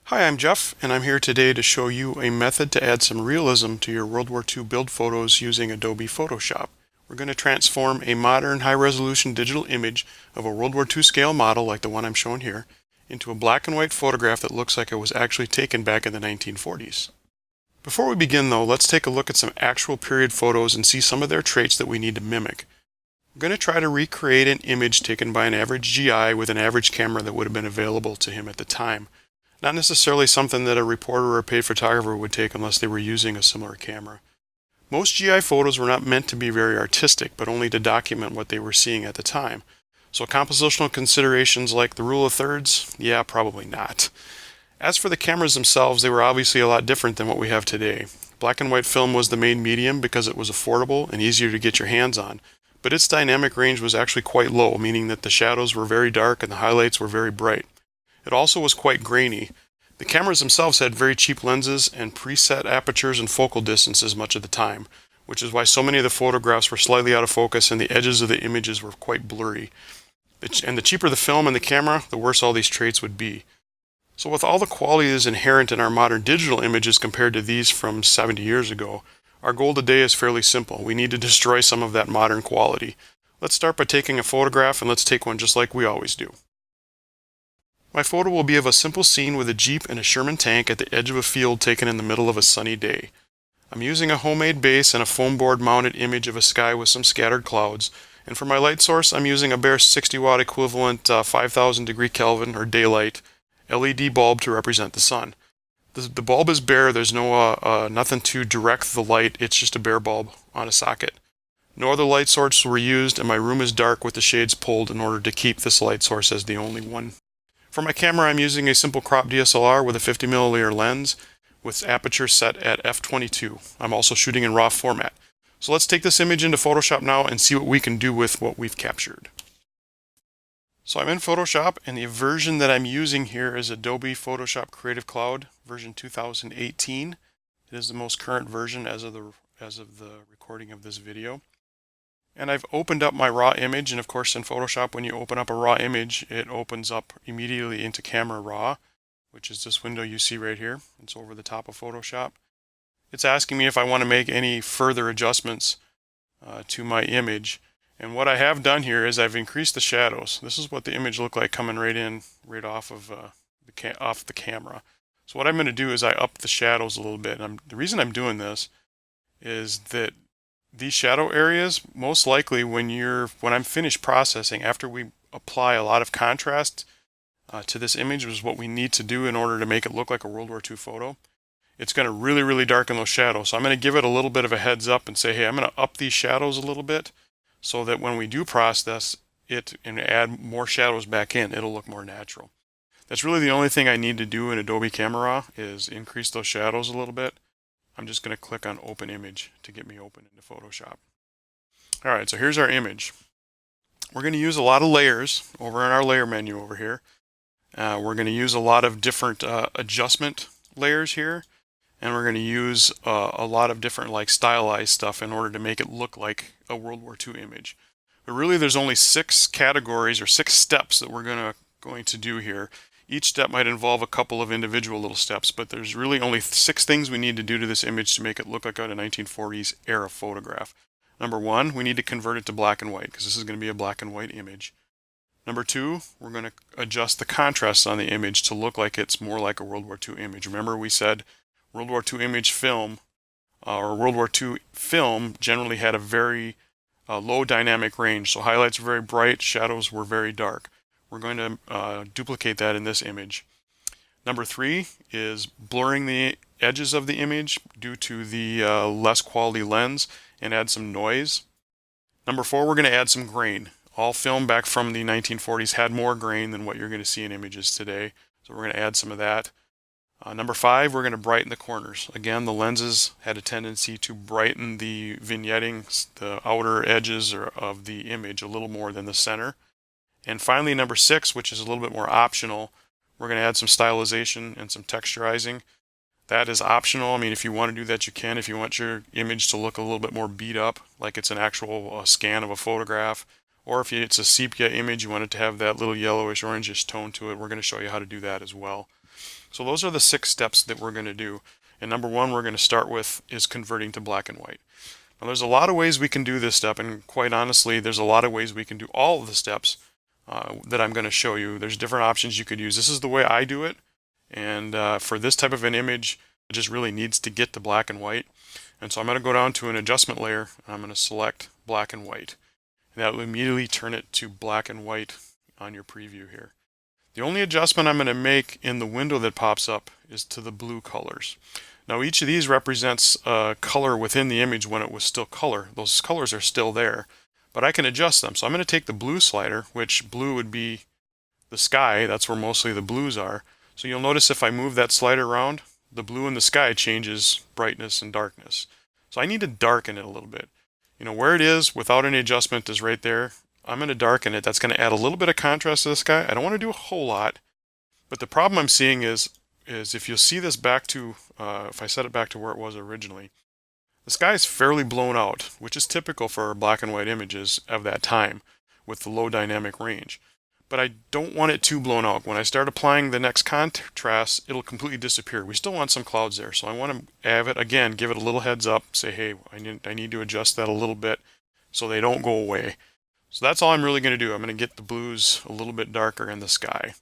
Hi, I'm Jeff, and I'm here today to show you a method to add some realism to your World War II build photos using Adobe Photoshop. We're going to transform a modern high-resolution digital image of a World War II scale model like the one I'm showing here into a black and white photograph that looks like it was actually taken back in the 1940s. Before we begin though, let's take a look at some actual period photos and see some of their traits that we need to mimic. We're going to try to recreate an image taken by an average GI with an average camera that would have been available to him at the time. Not necessarily something that a reporter or a paid photographer would take unless they were using a similar camera. Most GI photos were not meant to be very artistic, but only to document what they were seeing at the time. So compositional considerations like the rule of thirds, yeah, probably not. As for the cameras themselves, they were obviously a lot different than what we have today. Black and white film was the main medium because it was affordable and easier to get your hands on, but its dynamic range was actually quite low, meaning that the shadows were very dark and the highlights were very bright. It also was quite grainy. The cameras themselves had very cheap lenses and preset apertures and focal distances much of the time, which is why so many of the photographs were slightly out of focus and the edges of the images were quite blurry. And the cheaper the film and the camera, the worse all these traits would be. So with all the qualities inherent in our modern digital images compared to these from 70 years ago, our goal today is fairly simple. We need to destroy some of that modern quality. Let's start by taking a photograph, and let's take one just like we always do. My photo will be of a simple scene with a Jeep and a Sherman tank at the edge of a field taken in the middle of a sunny day. I'm using a homemade base and a foam board mounted image of a sky with some scattered clouds, and for my light source I'm using a bare 60 watt equivalent 5000 degree Kelvin or daylight LED bulb to represent the sun. The bulb is bare, there's nothing to direct the light, it's just a bare bulb on a socket. No other light source were used, and my room is dark with the shades pulled in order to keep this light source as the only one. For my camera, I'm using a simple crop DSLR with a 50mm lens with aperture set at f/22. I'm also shooting in RAW format. So let's take this image into Photoshop now and see what we can do with what we've captured. So I'm in Photoshop, and the version that I'm using here is Adobe Photoshop Creative Cloud version 2018. It is the most current version as of the recording of this video. And I've opened up my raw image, and of course in Photoshop when you open up a raw image it opens up immediately into Camera Raw, which is this window you see right here. It's over the top of Photoshop. It's asking me if I want to make any further adjustments to my image, and what I have done here is I've increased the shadows. This is what the image looked like coming right off of the camera. So what I'm going to do is I up the shadows a little bit, and the reason I'm doing this is that these shadow areas, most likely when I'm finished processing, after we apply a lot of contrast to this image, which is what we need to do in order to make it look like a World War II photo, it's going to really darken those shadows. So I'm going to give it a little bit of a heads up and say, hey, I'm going to up these shadows a little bit so that when we do process it and add more shadows back in, it'll look more natural. That's really the only thing I need to do in Adobe Camera Raw is increase those shadows a little bit. I'm just going to click on Open Image to get me open into Photoshop. Alright, so here's our image. We're going to use a lot of layers over in our layer menu over here. We're going to use a lot of different adjustment layers here, and we're going to use a lot of different like stylized stuff in order to make it look like a World War II image. But really there's only 6 categories or 6 steps that we're going to do here. Each step might involve a couple of individual little steps, but there's really only 6 things we need to do to this image to make it look like a 1940s era photograph. Number 1, we need to convert it to black and white because this is going to be a black and white image. Number 2, we're going to adjust the contrast on the image to look like it's more like a World War II image. Remember we said World War II image film or World War II film generally had a very low dynamic range, so highlights were very bright, shadows were very dark. We're going to duplicate that in this image. Number 3 is blurring the edges of the image due to the less quality lens and add some noise. Number 4, we're going to add some grain. All film back from the 1940s had more grain than what you're going to see in images today, so we're going to add some of that. Number 5, we're going to brighten the corners. Again, the lenses had a tendency to brighten the vignetting, the outer edges of the image a little more than the center. And finally, number 6, which is a little bit more optional, we're going to add some stylization and some texturizing. That is optional. I mean, if you want to do that, you can. If you want your image to look a little bit more beat up, like it's an actual scan of a photograph, or if it's a sepia image, you want it to have that little yellowish orangish tone to it, we're going to show you how to do that as well. So those are the 6 steps that we're going to do. And number 1 we're going to start with is converting to black and white. Now there's a lot of ways we can do this step, and quite honestly there's a lot of ways we can do all of the steps that I'm going to show you. There's different options you could use. This is the way I do it, and for this type of an image it just really needs to get to black and white. And so I'm going to go down to an adjustment layer and I'm going to select black and white, and that will immediately turn it to black and white on your preview here. The only adjustment I'm going to make in the window that pops up is to the blue colors. Now each of these represents a color within the image when it was still color. Those colors are still there, but I can adjust them. So I'm going to take the blue slider, which blue would be the sky. That's where mostly the blues are. So you'll notice if I move that slider around, the blue in the sky changes brightness and darkness. So I need to darken it a little bit. You know, where it is without any adjustment is right there. I'm going to darken it. That's going to add a little bit of contrast to the sky. I don't want to do a whole lot, but the problem I'm seeing is if you'll see this back to, if I set it back to where it was originally, the sky is fairly blown out, which is typical for black and white images of that time with the low dynamic range. But I don't want it too blown out. When I start applying the next contrast, it'll completely disappear. We still want some clouds there, so I want to have it, again, give it a little heads up, say, hey, I need to adjust that a little bit so they don't go away. So that's all I'm really going to do. I'm going to get the blues a little bit darker in the sky.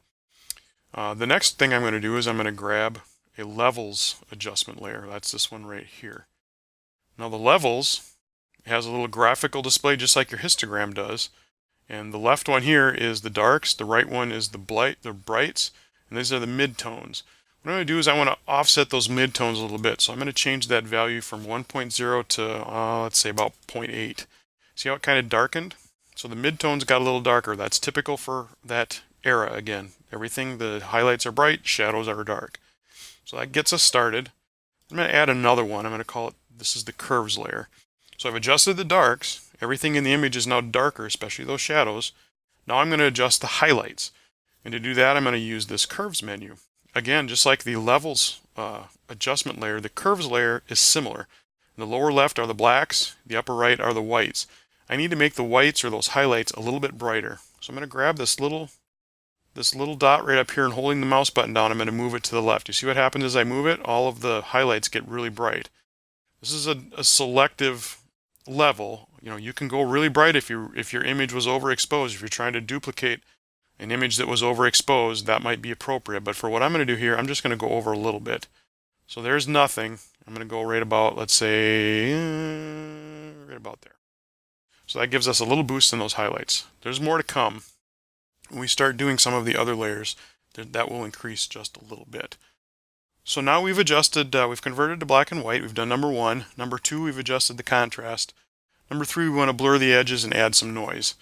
The next thing I'm going to do is I'm going to grab a levels adjustment layer. That's this one right here. Now the levels has a little graphical display just like your histogram does. And the left one here is the darks, the right one is the brights, and these are the midtones. What I'm going to do is I want to offset those midtones a little bit. So I'm going to change that value from 1.0 to, let's say about 0.8. See how it kind of darkened? So the midtones got a little darker. That's typical for that era again. Everything, the highlights are bright, shadows are dark. So that gets us started. I'm going to add another one. I'm going to call it, this is the curves layer. So I've adjusted the darks. Everything in the image is now darker, especially those shadows. Now I'm going to adjust the highlights. And to do that, I'm going to use this curves menu. Again, just like the levels adjustment layer, the curves layer is similar. In the lower left are the blacks, the upper right are the whites. I need to make the whites or those highlights a little bit brighter. So I'm going to grab this little dot right up here and holding the mouse button down, I'm going to move it to the left. You see what happens as I move it? All of the highlights get really bright. This is a selective level. You know, you can go really bright if your image was overexposed. If you're trying to duplicate an image that was overexposed, that might be appropriate. But for what I'm going to do here, I'm just going to go over a little bit. So there's nothing. I'm going to go right about, let's say, right about there. So that gives us a little boost in those highlights. There's more to come. When we start doing some of the other layers, that will increase just a little bit. So now we've adjusted, we've converted to black and white. We've done number 1. Number 2, we've adjusted the contrast. Number 3, we want to blur the edges and add some noise.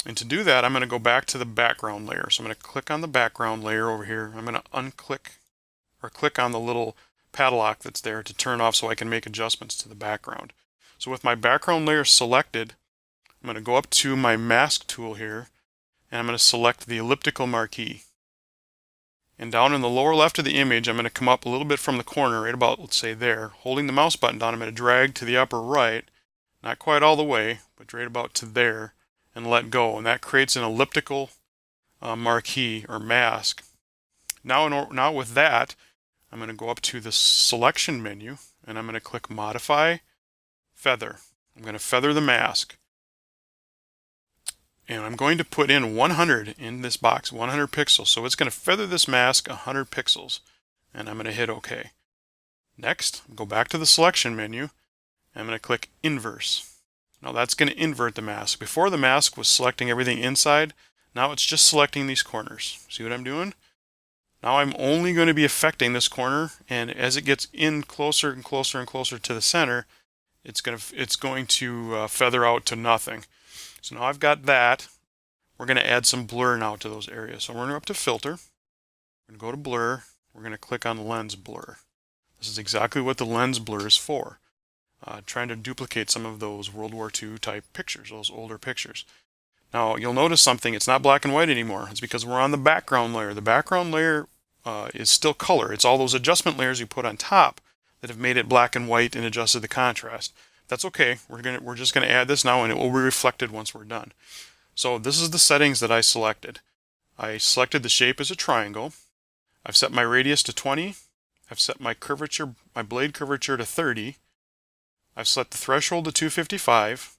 And to do that, I'm going to go back to the background layer. So I'm going to click on the background layer over here. I'm going to unclick or click on the little padlock that's there to turn off so I can make adjustments to the background. So with my background layer selected, I'm going to go up to my mask tool here, and I'm going to select the elliptical marquee. And down in the lower left of the image, I'm going to come up a little bit from the corner, right about, let's say there. Holding the mouse button down, I'm going to drag to the upper right, not quite all the way, but right about to there, and let go. And that creates an elliptical marquee or mask. Now with that, I'm going to go up to the selection menu, and I'm going to click Modify, Feather. I'm going to feather the mask. And I'm going to put in 100 in this box, 100 pixels. So it's going to feather this mask 100 pixels. And I'm going to hit OK. Next, go back to the selection menu. I'm going to click Inverse. Now that's going to invert the mask. Before the mask was selecting everything inside. Now it's just selecting these corners. See what I'm doing? Now I'm only going to be affecting this corner. And as it gets in closer and closer and closer to the center, it's going to feather out to nothing. So now I've got that. We're going to add some blur now to those areas. So we're going to go up to Filter. We're going to go to Blur. We're going to click on Lens Blur. This is exactly what the lens blur is for. Trying to duplicate some of those World War II type pictures, those older pictures. Now you'll notice something. It's not black and white anymore. It's because we're on the background layer. The background layer is still color. It's all those adjustment layers you put on top that have made it black and white and adjusted the contrast. That's okay. We're just going to add this now, and it will be reflected once we're done. So this is the settings that I selected. I selected the shape as a triangle. I've set my radius to 20. I've set my curvature, my blade curvature to 30. I've set the threshold to 255.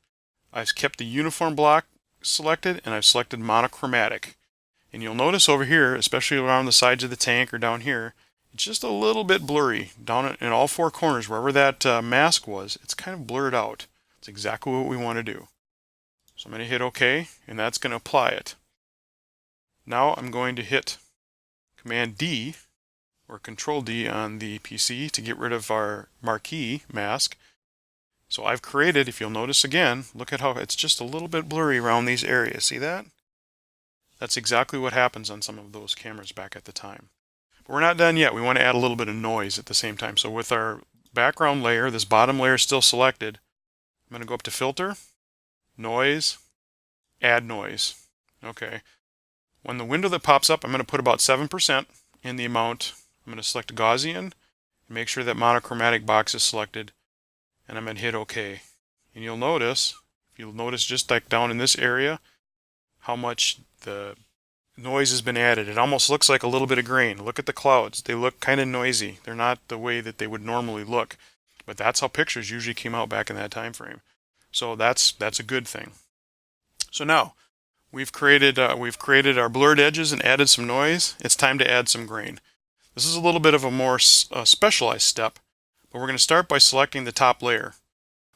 I've kept the uniform block selected, and I've selected monochromatic. And you'll notice over here, especially around the sides of the tank or down here, it's just a little bit blurry. Down in all four corners, wherever that mask was, it's kind of blurred out. It's exactly what we want to do. So I'm going to hit OK, and that's going to apply it. Now I'm going to hit Command D or Control D on the PC to get rid of our marquee mask. So I've created, if you'll notice again, look at how it's just a little bit blurry around these areas. See that? That's exactly what happens on some of those cameras back at the time. But we're not done yet. We want to add a little bit of noise at the same time. So with our background layer, this bottom layer is still selected. I'm going to go up to Filter, Noise, Add Noise. Okay. When the window that pops up, I'm going to put about 7% in the amount. I'm going to select Gaussian and make sure that monochromatic box is selected. And I'm going to hit OK. And you'll notice, if you'll notice just like down in this area, how much the noise has been added. It almost looks like a little bit of grain. Look at the clouds. They look kind of noisy. They're not the way that they would normally look. But that's how pictures usually came out back in that time frame. So that's a good thing. So now we've created our blurred edges and added some noise. It's time to add some grain. This is a little bit of a more specialized step, but we're going to start by selecting the top layer.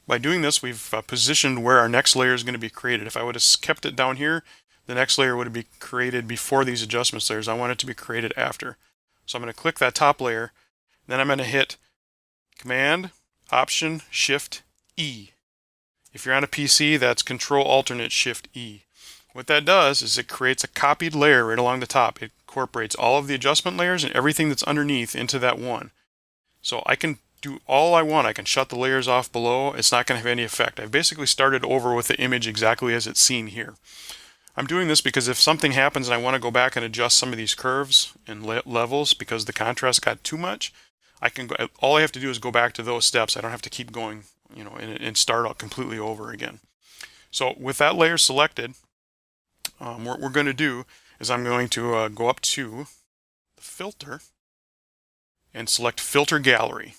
By doing this, we've positioned where our next layer is going to be created. If I would have kept it down here, the next layer would be created before these adjustments layers. I want it to be created after. So I'm going to click that top layer. Then I'm going to hit Command, Option, Shift, E. If you're on a PC, that's Control, Alternate, Shift, E. What that does is it creates a copied layer right along the top. It incorporates all of the adjustment layers and everything that's underneath into that one. So I can do all I want. I can shut the layers off below. It's not going to have any effect. I've basically started over with the image exactly as it's seen here. I'm doing this because if something happens and I want to go back and adjust some of these curves and levels because the contrast got too much, I can go, all I have to do is go back to those steps. I don't have to keep going, and start out completely over again. So with that layer selected, what we're going to do is I'm going to go up to the filter and select Filter Gallery.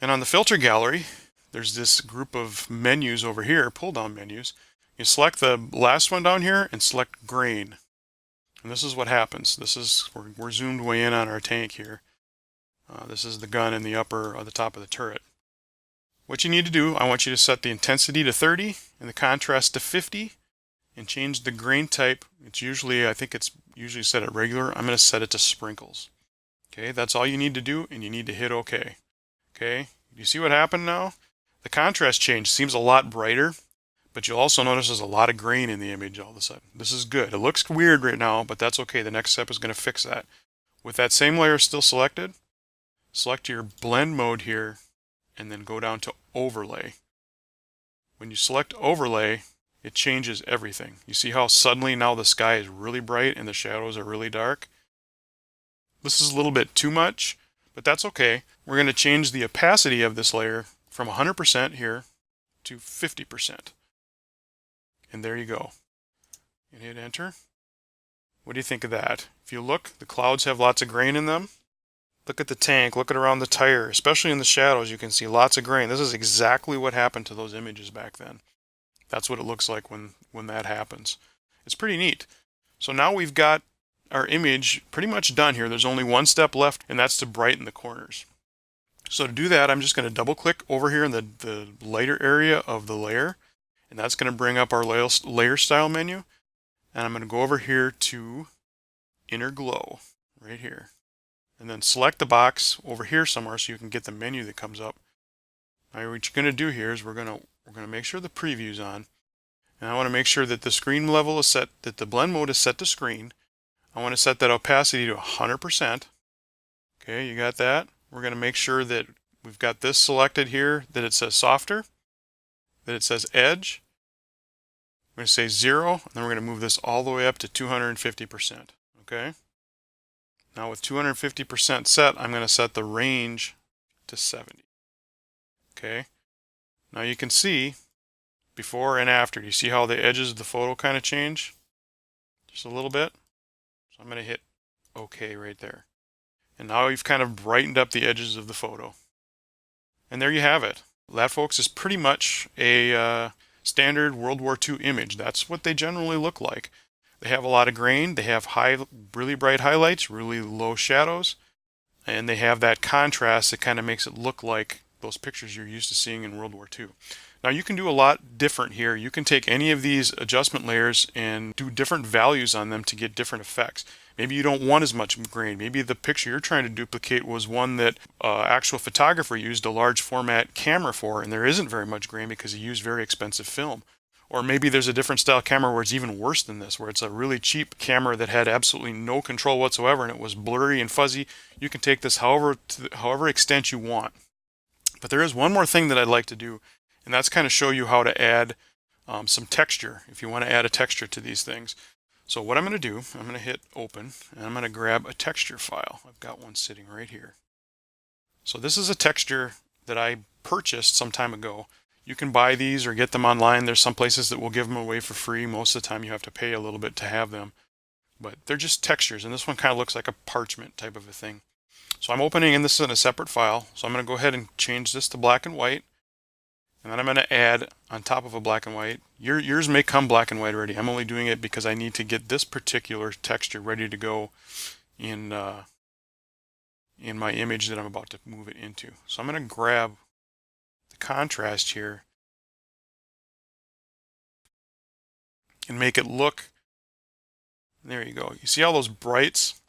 And on the Filter Gallery, there's this group of menus over here, pull-down menus. You select the last one down here and select Grain. And this is what happens. This is, we're zoomed way in on our tank here. This is the gun in the upper, the top of the turret. What you need to do, I want you to set the intensity to 30 and the contrast to 50 and change the grain type. It's usually, I think it's usually set at regular. I'm going to set it to sprinkles. Okay, that's all you need to do, and you need to hit OK. Okay, you see what happened now? The contrast change seems a lot brighter, but you'll also notice there's a lot of grain in the image all of a sudden. This is good. It looks weird right now, but that's okay. The next step is going to fix that. With that same layer still selected, select your blend mode here, and then go down to overlay. When you select overlay, it changes everything. You see how suddenly now the sky is really bright and the shadows are really dark? This is a little bit too much, but that's okay. We're going to change the opacity of this layer from 100% here to 50%. And there you go. And hit enter. What do you think of that? If you look, the clouds have lots of grain in them. Look at the tank, look at around the tire, especially in the shadows, you can see lots of grain. This is exactly what happened to those images back then. That's what it looks like when that happens. It's pretty neat. So now we've got our image pretty much done here. There's only one step left, and that's to brighten the corners. So to do that, I'm just going to double click over here in the lighter area of the layer, and that's going to bring up our layer style menu. And I'm going to go over here to Inner Glow, right here. And then select the box over here somewhere so you can get the menu that comes up. Now what you're going to do here is we're going to make sure the preview's on. And I want to make sure that the screen level is set, that the blend mode is set to screen. I want to set that opacity to 100%. Okay, you got that? We're going to make sure that we've got this selected here, that it says softer, that it says edge. We're going to say 0, and then we're going to move this all the way up to 250%. Okay? Now with 250% set, I'm going to set the range to 70. Okay? Now you can see before and after. You see how the edges of the photo kind of change? Just a little bit. So I'm going to hit OK right there. And now you've kind of brightened up the edges of the photo. And there you have it. That, folks, is pretty much a standard World War II image. That's what they generally look like. They have a lot of grain. They have really bright highlights, really low shadows. And they have that contrast that kind of makes it look like those pictures you're used to seeing in World War II. Now you can do a lot different here. You can take any of these adjustment layers and do different values on them to get different effects. Maybe you don't want as much grain. Maybe the picture you're trying to duplicate was one that actual photographer used a large format camera for, and there isn't very much grain because he used very expensive film. Or maybe there's a different style camera where it's even worse than this, where it's a really cheap camera that had absolutely no control whatsoever and it was blurry and fuzzy. You can take this however extent you want. But there is one more thing that I'd like to do, and that's kind of show you how to add some texture if you want to add a texture to these things. So what I'm going to do, I'm going to hit open and I'm going to grab a texture file. I've got one sitting right here. So this is a texture that I purchased some time ago. You can buy these or get them online. There's some places that will give them away for free. Most of the time you have to pay a little bit to have them. But they're just textures, and this one kind of looks like a parchment type of a thing. So I'm opening this in a separate file. So I'm going to go ahead and change this to black and white. And then I'm going to add on top of a black and white. Yours may come black and white already. I'm only doing it because I need to get this particular texture ready to go in my image that I'm about to move it into. So I'm going to grab the contrast here and make it look, there you go. You see all those brights?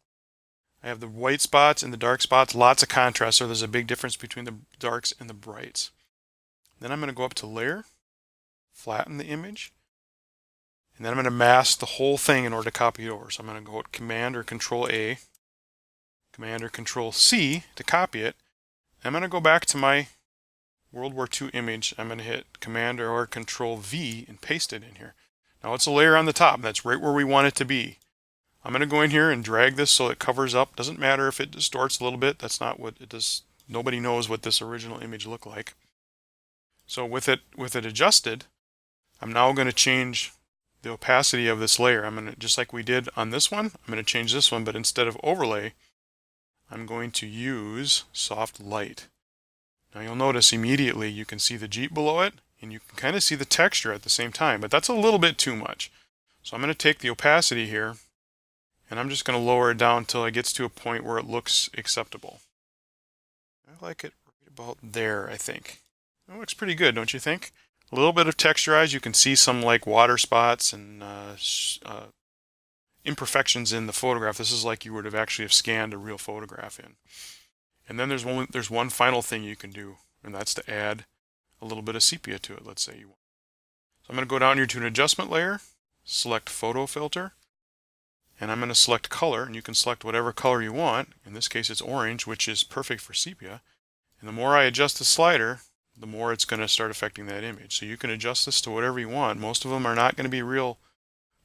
I have the white spots and the dark spots, lots of contrast, so there's a big difference between the darks and the brights. Then I'm going to go up to layer, flatten the image, and then I'm going to mask the whole thing in order to copy it over. So I'm going to go with Command or Control A, Command or Control C to copy it. I'm going to go back to my World War II image. I'm going to hit Command or Control V and paste it in here. Now it's a layer on the top. That's right where we want it to be. I'm going to go in here and drag this so it covers up. Doesn't matter if it distorts a little bit. That's not what it does. Nobody knows what this original image looked like. So with it adjusted, I'm now going to change the opacity of this layer. I'm going to, just like we did on this one, I'm going to change this one, but instead of overlay, I'm going to use soft light. Now you'll notice immediately you can see the Jeep below it, and you can kind of see the texture at the same time, but that's a little bit too much. So I'm going to take the opacity here, and I'm just going to lower it down until it gets to a point where it looks acceptable. I like it right about there, I think. It looks pretty good, don't you think? A little bit of texturized. You can see some like water spots and imperfections in the photograph. This is like you would have actually scanned a real photograph in. And then there's one final thing you can do, and that's to add a little bit of sepia to it, let's say you want. So I'm going to go down here to an adjustment layer, select photo filter, and I'm going to select color, and you can select whatever color you want. In this case it's orange, which is perfect for sepia. And the more I adjust the slider, the more it's going to start affecting that image. So you can adjust this to whatever you want. Most of them are not going to be real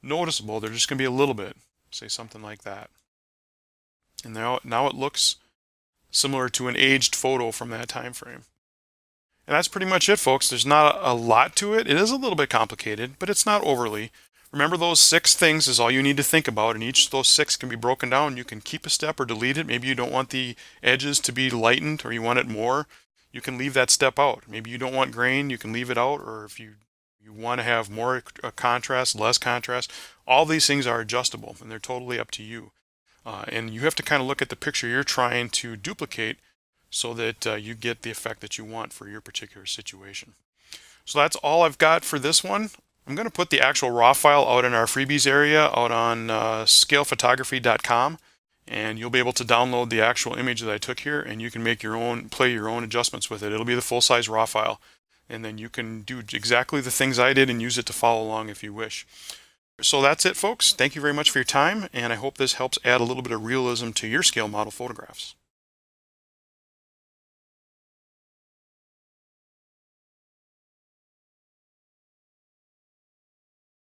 noticeable. They're just going to be a little bit. Say something like that. And now it looks similar to an aged photo from that time frame. And that's pretty much it, folks. There's not a lot to it. It is a little bit complicated, but it's not overly. Remember, those 6 things is all you need to think about, and each of those 6 can be broken down. You can keep a step or delete it. Maybe you don't want the edges to be lightened, or you want it more. You can leave that step out. Maybe you don't want grain, you can leave it out, or if you want to have more contrast, less contrast, all these things are adjustable, and they're totally up to you. And you have to kind of look at the picture you're trying to duplicate so that you get the effect that you want for your particular situation. So that's all I've got for this one. I'm going to put the actual raw file out in our freebies area out on scalephotography.com, and you'll be able to download the actual image that I took here, and you can make your own, play your own adjustments with it. It'll be the full-size raw file, and then you can do exactly the things I did and use it to follow along if you wish. So that's it, folks. Thank you very much for your time, and I hope this helps add a little bit of realism to your scale model photographs.